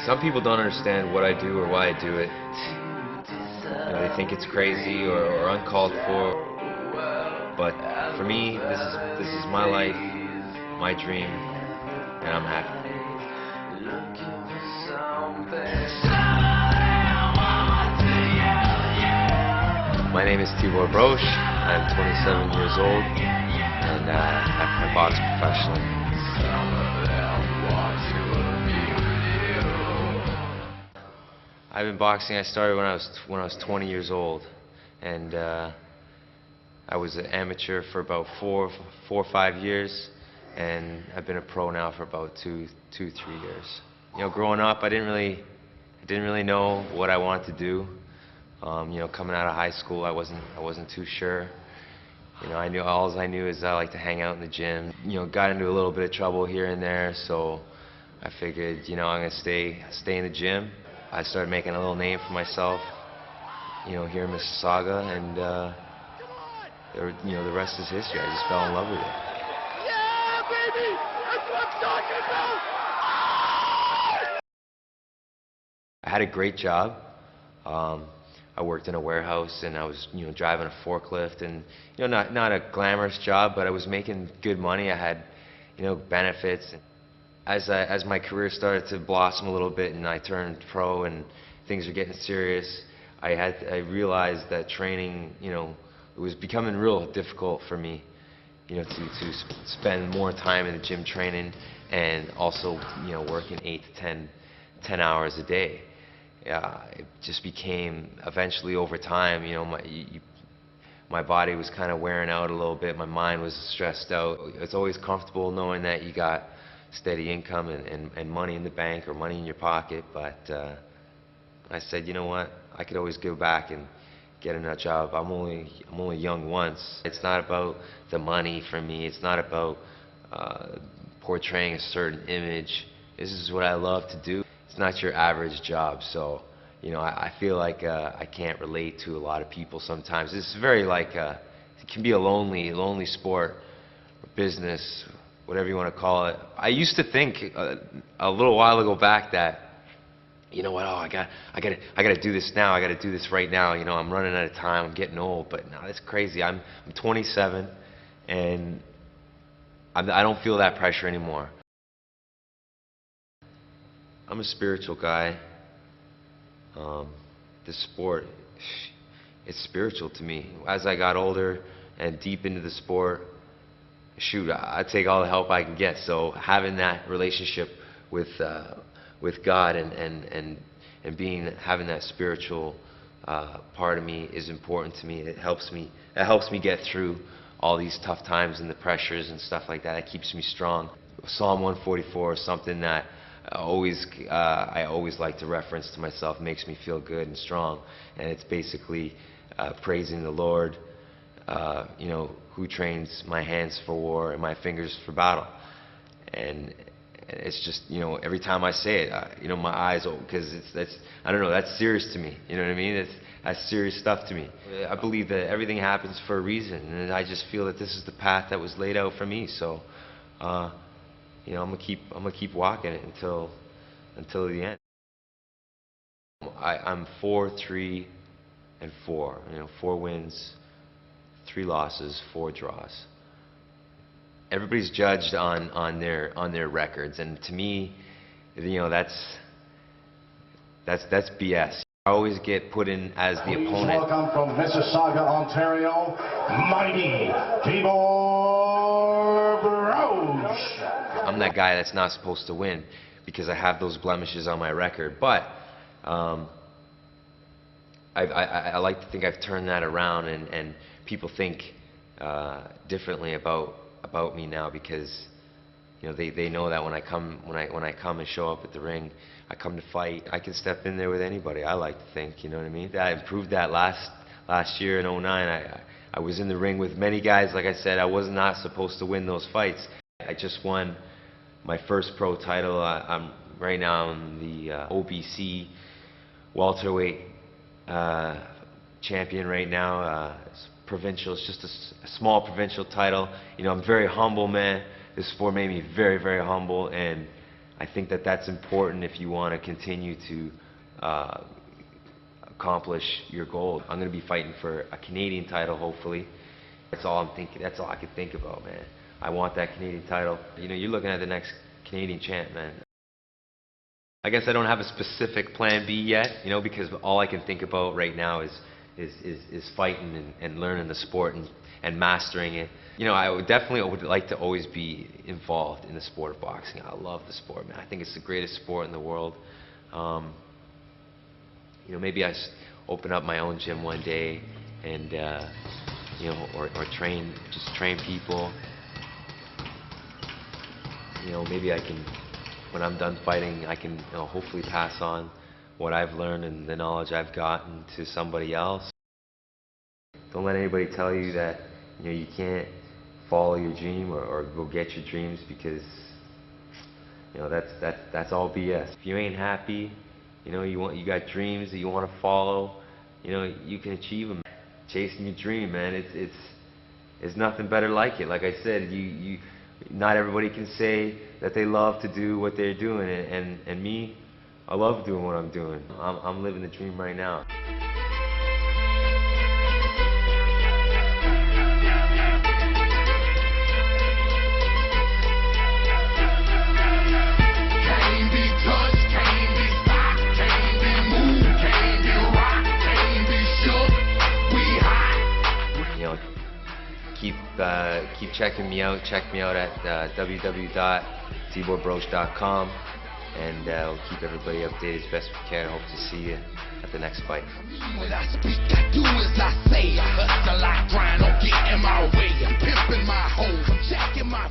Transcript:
Some people don't understand what I do or why I do it. They think it's crazy or uncalled for. But for me, this is my life, my dream, and I'm happy. My name is Tebor. I'm 27 years old, and I box professionally. I've been boxing. I started when I was 20 years old, and I was an amateur for about four or 5 years, and I've been a pro now for about two, 3 years. Growing up, I didn't really know what I wanted to do. Coming out of high school, I wasn't too sure. I knew is I like to hang out in the gym. Got into a little bit of trouble here and there, so I figured, I'm gonna stay in the gym. I started making a little name for myself, here in Mississauga, and the rest is history. I just fell in love with it. Yeah, baby, that's what I'm talking about. I had a great job. I worked in a warehouse, and I was, driving a forklift, and not a glamorous job, but I was making good money. I had, benefits. As my career started to blossom a little bit, and I turned pro, and things were getting serious, I realized that training, it was becoming real difficult for me, to spend more time in the gym training, and also, working 8 to 10 hours a day. It just became, eventually over time, my body was kind of wearing out a little bit. My mind was stressed out. It's always comfortable knowing that you got steady income and money in the bank or money in your pocket, but I said, you know what, I could always go back and get another job. I'm only young once. It's not about the money for me. It's not about portraying a certain image. This is what I love to do. It's not your average job, so I feel like I can't relate to a lot of people sometimes. It's very it can be a lonely sport or business, whatever you want to call it. I used to think a little while ago back that, what, I gotta do this now. I gotta do this right now. I'm running out of time. I'm getting old. But no, that's crazy. I'm 27, and I don't feel that pressure anymore. I'm a spiritual guy. This sport, it's spiritual to me. As I got older and deep into the sport, shoot, I take all the help I can get. So having that relationship with God and having that spiritual part of me is important to me. It helps me get through all these tough times and the pressures and stuff like that. It keeps me strong. Psalm 144 is something that I always like to reference to myself. It makes me feel good and strong, and it's basically praising the Lord, who trains my hands for war and my fingers for battle. And it's just, every time I say it, my eyes open, because I don't know, that's serious to me. You know what I mean? That's serious stuff to me. I believe that everything happens for a reason, and I just feel that this is the path that was laid out for me. So, I'm gonna keep walking it until the end. I'm 4-3-4. 4 wins, 3 losses, 4 draws. Everybody's judged on their records, and to me, that's BS. I always get put in as the opponent. Welcome from Mississauga, Ontario, mighty Tebor Bros. I'm that guy that's not supposed to win because I have those blemishes on my record, but I like to think I've turned that around, and people think differently about me now, because they know that when I come and show up at the ring, I come to fight. I can step in there with anybody. I like to think, you know what I mean. I improved that last year in '09. I was in the ring with many guys. Like I said, I was not supposed to win those fights. I just won my first pro title. I'm right now in the OBC welterweight champion right now. It's provincial. It's just a small provincial title. I'm very humble, man. this sport made me very, very humble, and I think that that's important if you want to continue to accomplish your goal. I'm going to be fighting for a Canadian title, hopefully. That's all I'm thinking. That's all I can think about, man. I want that Canadian title. You know, you're looking at the next Canadian champ, man. I guess I don't have a specific plan B yet, you know, because all I can think about right now is fighting and learning the sport and mastering it. You know, I would definitely like to always be involved in the sport of boxing. I love the sport, man. I think it's the greatest sport in the world. You know, maybe I open up my own gym one day and, you know, or just train people. You know, maybe I can, when I'm done fighting, I can, you know, hopefully pass on what I've learned and the knowledge I've gotten to somebody else. Don't let anybody tell you that, you know, you can't follow your dream or go get your dreams, because, you know, that's all BS. If you ain't happy, you know, you got dreams that you want to follow, you know, you can achieve them. Chasing your dream, man, it's nothing better like it. Like I said, not everybody can say that they love to do what they're doing, and me, I love doing what I'm doing. I'm living the dream right now. Keep checking me out. Check me out at www.teborbroach.com, and we'll keep everybody updated as best we can. Hope to see you at the next fight. When I speak, I do as I say. I hustle, I grind, don't get in my way. I'm pimping my hoes, I'm checking my